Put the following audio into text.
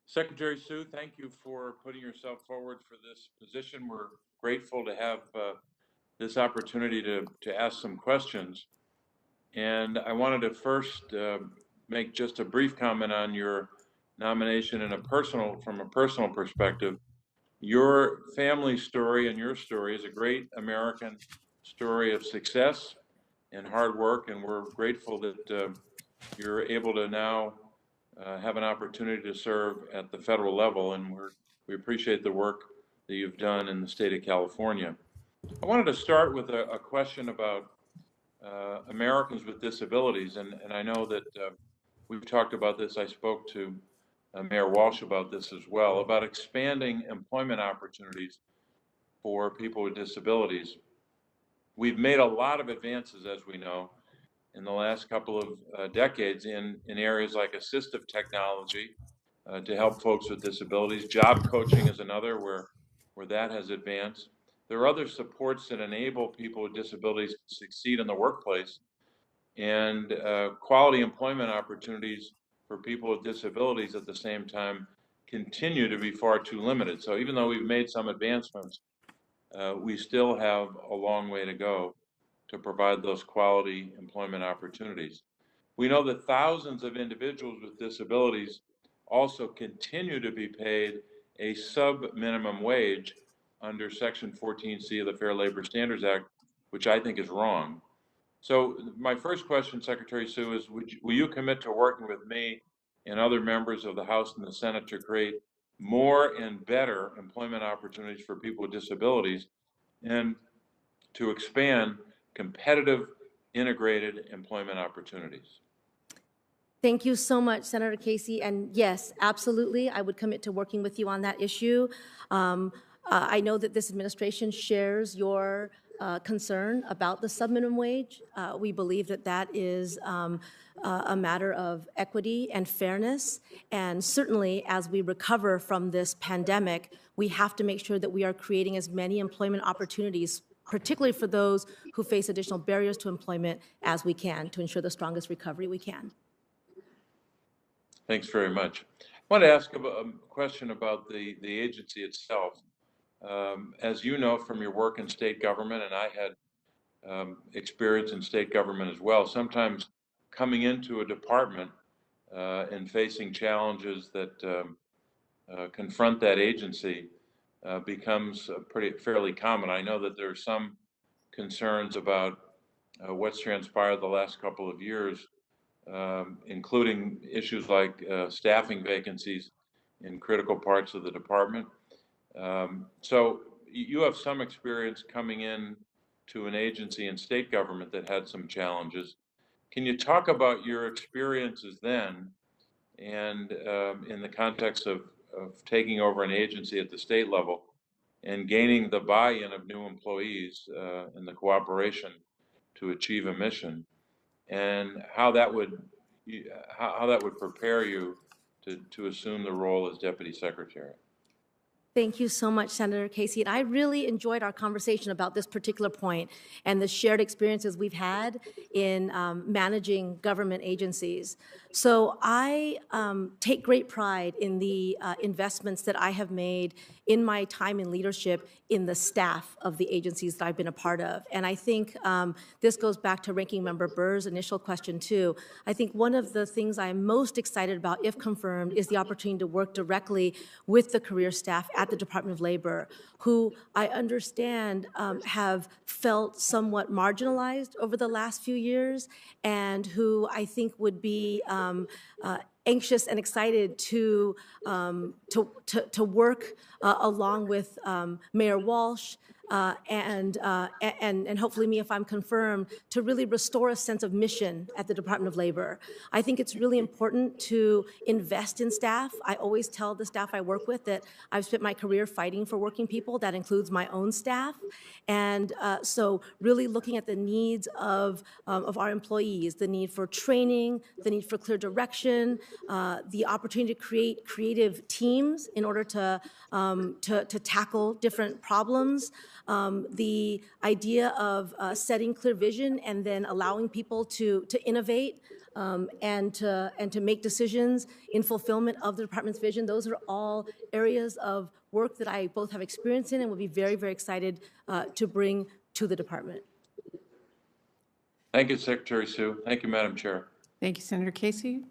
Secretary Sue, thank you for putting yourself forward for this position. We're grateful to have this opportunity to ask some questions. And I wanted to first make just a brief comment on your nomination from a personal perspective. Your family story and your story is a great American story of success and hard work, and we're grateful that you're able to now have an opportunity to serve at the federal level, and we appreciate the work that you've done in the state of California. I wanted to start with a question about Americans with disabilities, and I know that we've talked about this. I spoke to Mayor Walsh about this as well, about expanding employment opportunities for people with disabilities. We've made a lot of advances, as we know, in the last couple of decades in areas like assistive technology to help folks with disabilities. Job coaching is another where that has advanced. There are other supports that enable people with disabilities to succeed in the workplace, and quality employment opportunities for people with disabilities at the same time continue to be far too limited. So even though we've made some advancements, we still have a long way to go to provide those quality employment opportunities. We know that thousands of individuals with disabilities also continue to be paid a sub-minimum wage under Section 14C of the Fair Labor Standards Act, which I think is wrong. So my first question, Secretary Sue, is will you commit to working with me and other members of the House and the Senate to create more and better employment opportunities for people with disabilities and to expand competitive, integrated employment opportunities? Thank you so much, Senator Casey. And yes, absolutely, I would commit to working with you on that issue. I know that this administration shares your concern about the subminimum wage. We believe that that is a matter of equity and fairness. And certainly, as we recover from this pandemic, we have to make sure that we are creating as many employment opportunities, particularly for those who face additional barriers to employment, as we can to ensure the strongest recovery we can. Thanks very much. I want to ask a question about the agency itself. As you know from your work in state government, and I had experience in state government as well, sometimes coming into a department and facing challenges that confront that agency becomes fairly common. I know that there are some concerns about what's transpired the last couple of years, including issues like staffing vacancies in critical parts of the department. So you have some experience coming in to an agency in state government that had some challenges. Can you talk about your experiences then and in the context of taking over an agency at the state level and gaining the buy-in of new employees and the cooperation to achieve a mission, and how that would prepare you to assume the role as Deputy Secretary? Thank you so much, Senator Casey. And I really enjoyed our conversation about this particular point and the shared experiences we've had in managing government agencies. So I take great pride in the investments that I have made in my time in leadership in the staff of the agencies that I've been a part of. And I think this goes back to Ranking Member Burr's initial question too. I think one of the things I'm most excited about, if confirmed, is the opportunity to work directly with the career staff at the Department of Labor, who I understand have felt somewhat marginalized over the last few years, and who I think would be anxious and excited to work along with Mayor Walsh and hopefully me, if I'm confirmed, to really restore a sense of mission at the Department of Labor. I think it's really important to invest in staff. I always tell the staff I work with that I've spent my career fighting for working people. That includes my own staff. And so really looking at the needs of our employees, the need for training, the need for clear direction, the opportunity to create creative teams in order to tackle different problems, the idea of setting clear vision and then allowing people to innovate and to make decisions in fulfillment of the department's vision. Those are all areas of work that I both have experience in and will be very, very excited to bring to the department. Thank you, Secretary Sue. Thank you, Madam Chair. Thank you, Senator Casey.